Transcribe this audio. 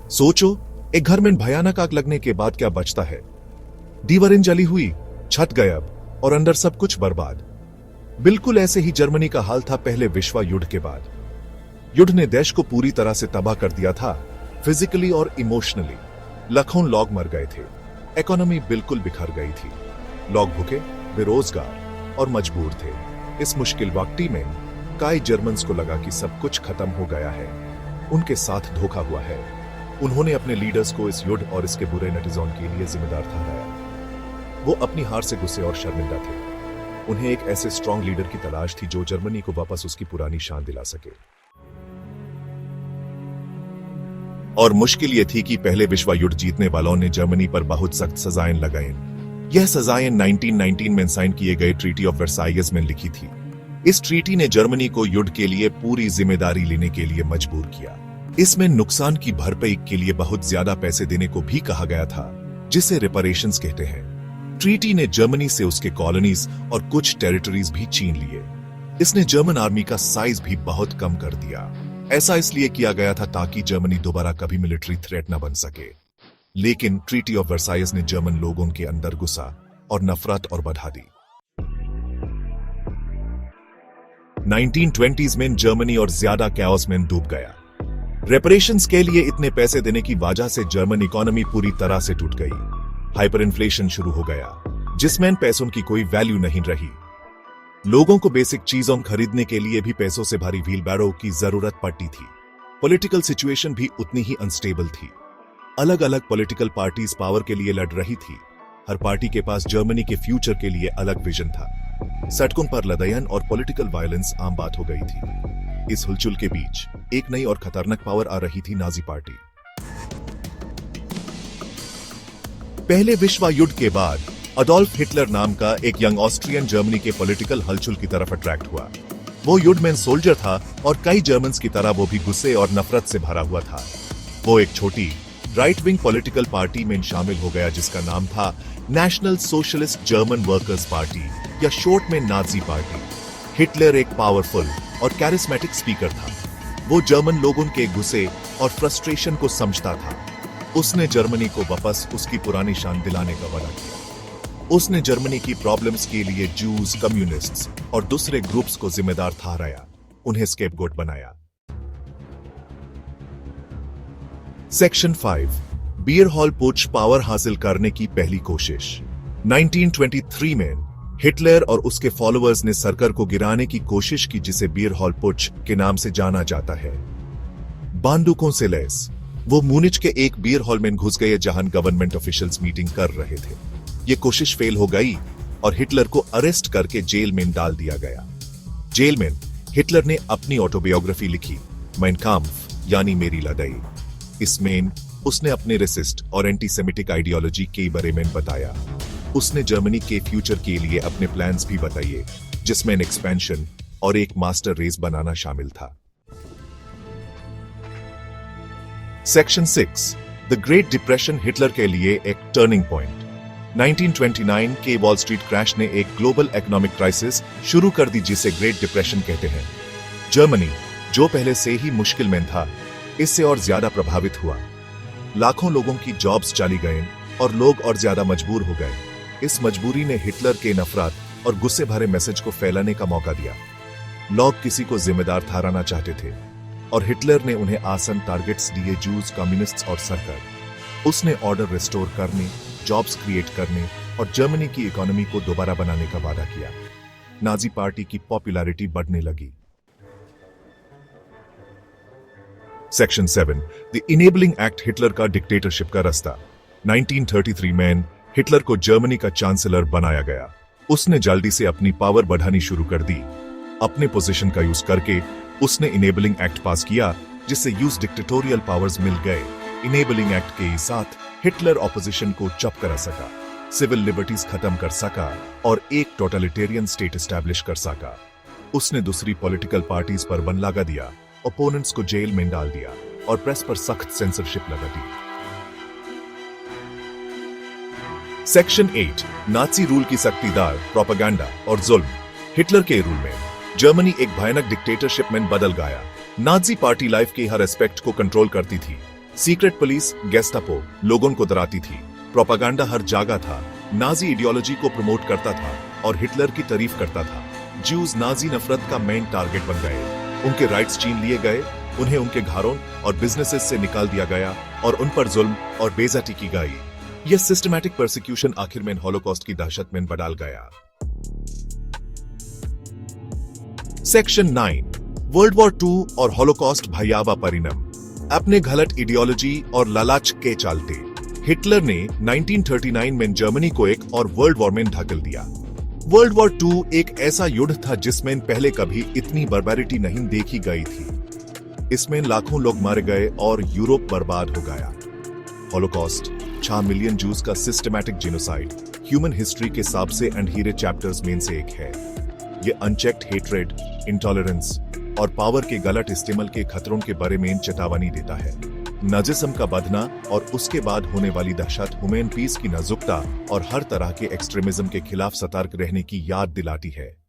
सोचो, एक घर में भयानक आग लगने के बाद क्या बचता है? दीवारें जली हुई, छत गायब और अंदर सब कुछ बर्बाद। बिल्कुल ऐसे ही जर्मनी का हाल था पहले विश्व युद्ध के बाद। युद्ध ने देश को पूरी तरह से तबाह कर दिया था, फिजिकली और इमोशनली। लाखों लोग मर गए थे, इकोनॉमी बिल्कुल बिखर गई थी, लोग भूखे, बेरोजगार और मजबूर थे। इस मुश्किल वक्त में कई जर्मन्स को लगा कि सब कुछ खत्म हो गया है, उनके साथ धोखा हुआ है। उन्होंने अपने लीडर्स को इस युद्ध और इसके बुरे नतीजों के लिए जिम्मेदार ठहराया। वो अपनी हार से गुस्से और शर्मिंदा थे। उन्हें एक ऐसे स्ट्रॉन्ग लीडर की तलाश थी जो जर्मनी को वापस उसकी पुरानी शान दिला सके। और मुश्किल ये थी कि पहले विश्व युद्ध जीतने वालों ने जर्मनी पर बहुत सख्त सजाएं लगाई। यह सजाएं 1919 में साइन किए गए ट्रीटी ऑफ वर्साइल्स में लिखी थी। इस ट्रीटी ने जर्मनी को युद्ध के लिए पूरी जिम्मेदारी लेने के लिए मजबूर किया। इसमें नुकसान की भरपाई के लिए बहुत ज्यादा पैसे देने को भी कहा गया था, जिसे रिपरेशंस कहते हैं। ट्रीटी ने जर्मनी से उसके कॉलोनीज और कुछ टेरिटरीज भी छीन लिए। इसने जर्मन आर्मी का साइज भी बहुत कम कर दिया। ऐसा इसलिए किया गया था ताकि जर्मनी दोबारा कभी मिलिट्री थ्रेट न बन सके। लेकिन ट्रीटी ऑफ वर्साइल्स ने जर्मन लोगों के अंदर गुस्सा और नफरत और बढ़ा दी। 1920s में जर्मनी और ज्यादा कैओस में डूब गया। रेपरेशंस के लिए इतने पैसे देने की वजह से जर्मन इकोनॉमी पूरी तरह से टूट गई। हाइपर इन्फ्लेशन शुरू हो गया, जिसमें पैसों की कोई वैल्यू नहीं रही। लोगों को बेसिक चीजों खरीदने के लिए भी पैसों से भारी व्हीलबैरो की जरूरत पड़ती थी। पॉलिटिकल सिचुएशन भी उतनी ही अनस्टेबल थी। अलग अलग पॉलिटिकल पार्टीज पावर के लिए लड़ रही थी। हर पार्टी के पास जर्मनी के फ्यूचर के लिए अलग विजन था। सड़कों पर लड़ाइयां और पॉलिटिकल वायलेंस आम बात हो गई थी। इस हुलचुल के बीच एक नई और खतरनाक पावर आ रही थी, नाजी पार्टी। पहले विश्व युद्ध के बाद अडोल्फ हिटलर नाम का एक यंग ऑस्ट्रियन जर्मनी के पॉलिटिकल हलचल की तरफ अट्रैक्ट हुआ। वो युद्ध में सोल्जर था और कई जर्मन्स की तरह वो भी गुस्से और नफरत से भरा हुआ था। वो एक छोटी राइट विंग पॉलिटिकल पार्टी में शामिल हो गया जिसका नाम था national socialist German workers party या शॉर्ट में नाजी पार्टी। हिटलर एक पावरफुल और कैरिस्मेटिक स्पीकर था। वो जर्मन लोगों के गुस्से और फ्रस्ट्रेशन को समझता था। उसने जर्मनी को वापस उसकी पुरानी शान दिलाने का वादा किया। उसने जर्मनी की प्रॉब्लम्स के लिए जूस, कम्युनिस्ट्स और दूसरे ग्रुप्स को जिम्मेदार ठहराया, उन्हें स्केपगोट बनाया। सेक्शन 5 बियर हॉल पुच पावर हासिल करने की पहली कोशिश। 1923 में हिटलर और उसके फॉलोअर्स ने सरकार को गिराने की कोशिश की, जिसे बियर हॉल पुच के नाम से जाना जाता है। बंदूकों से लैस वो म्यूनिच के एक बियर हॉल में घुस गए जहां गवर्नमेंट ऑफिशियल्स मीटिंग कर रहे थे। ये कोशिश फेल हो गई और हिटलर को अरेस्ट करके जेल में डाल दिया गया। जेल में हिटलर ने अपनी ऑटोबायोग्राफी लिखी, mein Kampf यानी मेरी लड़ाई। इसमें उसने अपने रेसिस्ट और एंटीसेमिटिक आइडियोलॉजी के बारे में बताया। उसने जर्मनी के फ्यूचर के लिए अपने प्लान्स भी बताए, जिसमें एक्सपेंशन और एक मास्टर रेस बनाना शामिल था। Section 6 the great depression Hitler के लिए एक टर्निंग पॉइंट। 1929 के वॉल स्ट्रीट क्रैश ने एक ग्लोबल इकोनॉमिक क्राइसिस शुरू कर दी, जिसे ग्रेट डिप्रेशन कहते हैं। जर्मनी, जो पहले से ही मुश्किल में था, इससे और ज्यादा प्रभावित हुआ। लाखों लोगों की जॉब्स चली गए और लोग और ज्यादा मजबूर हो गए। इस मजबूरी ने हिटलर के नफरत और गुस्से भरे मैसेज को फैलाने का मौका दिया। लोग किसी को जिम्मेदार ठहराना चाहते थे और हिटलर ने उन्हें आसान टारगेट्स दिए, जूस, कम्युनिस्ट्स और सरकार। उसने ऑर्डर रिस्टोर करने, जॉब्स क्रिएट करने और जर्मनी की इकोनॉमी को दोबारा बनाने का वादा किया। नाजी पार्टी की पॉपुलैरिटी बढ़ने लगी। Section 7 the enabling act Hitler का डिक्टेटरशिप का रास्ता। 1933 में हिटलर को जर्मनी का चांसलर बनाया गया। उसने जल्दी से अपनी पावर बढ़ानी शुरू कर दी। अपने पोजीशन का यूज करके उसने इनेबलिंग एक्ट पास किया, जिससे यूज डिक्टेटोरियल पावर्स मिल गए। इनेबलिंग एक्ट के साथ हिटलर ऑपोजिशन को चुप करा सका, सिविल लिबर्टीज खत्म कर सका और एक टोटलिटेरियन स्टेट एस्टैब्लिश कर सका। उसने दूसरी पॉलिटिकल पार्टीज पर बन लगा दिया, ओपोनेंट्स को जेल में डाल दिया और प्रेस पर सख्त सेंसरशिप लगा दी। सेक्शन 8 नाजी रूल की सख्तीदार प्रोपेगेंडा और जुल्म। हिटलर के रूल में जर्मनी एक भयानक डिक्टेटरशिप में बदल गया। नाजी पार्टी लाइफ के हर एस्पेक्ट को कंट्रोल करती थी। सीक्रेट पुलिस गेस्टापो लोगों को डराती थी, प्रोपागेंडा हर जगह था, नाजी आइडियोलॉजी को प्रमोट करता था और हिटलर की तारीफ करता था। ज्यूज नाजी नफरत का मेन टारगेट बन गए, उनके राइट्स छीन लिए गए, उन्हें उनके घरों और बिजनेसेस से निकाल दिया गया और उन पर जुल्म और बेइज्जती की गई। यह सिस्टमैटिक परसिक्यूशन आखिर में हॉलोकॉस्ट की दहशत में बदल गया। सेक्शन 9 वर्ल्ड वॉर 2 और हॉलोकॉस्ट भयावह परिणाम। अपने गलत आइडियोलॉजी और लालच के चलते हिटलर ने 1939 में जर्मनी को एक और वर्ल्ड वॉर में धकेल दिया। वर्ल्ड वॉर 2 एक ऐसा युद्ध था जिसमें पहले कभी इतनी बार्बरिटी नहीं देखी गई थी। इसमें लाखों लोग मारे गए और यूरोप बर्बाद हो गया। हॉलोकॉस्ट 6 मिलियन जूस का सिस्टमैटिक जेनोसाइड ह्यूमन हिस्ट्री के सबसे अंधेरे चैप्टर्स में से एक है। ये अनचेक्ड हेट्रेड, इंटॉलरेंस और पावर के गलत इस्तेमाल के खतरों के बारे में चेतावनी देता है। नाजिज्म का बढ़ना और उसके बाद होने वाली दहशत ह्यूमन पीस की नाजुकता और हर तरह के एक्सट्रीमिज्म के खिलाफ सतर्क रहने की याद दिलाती है।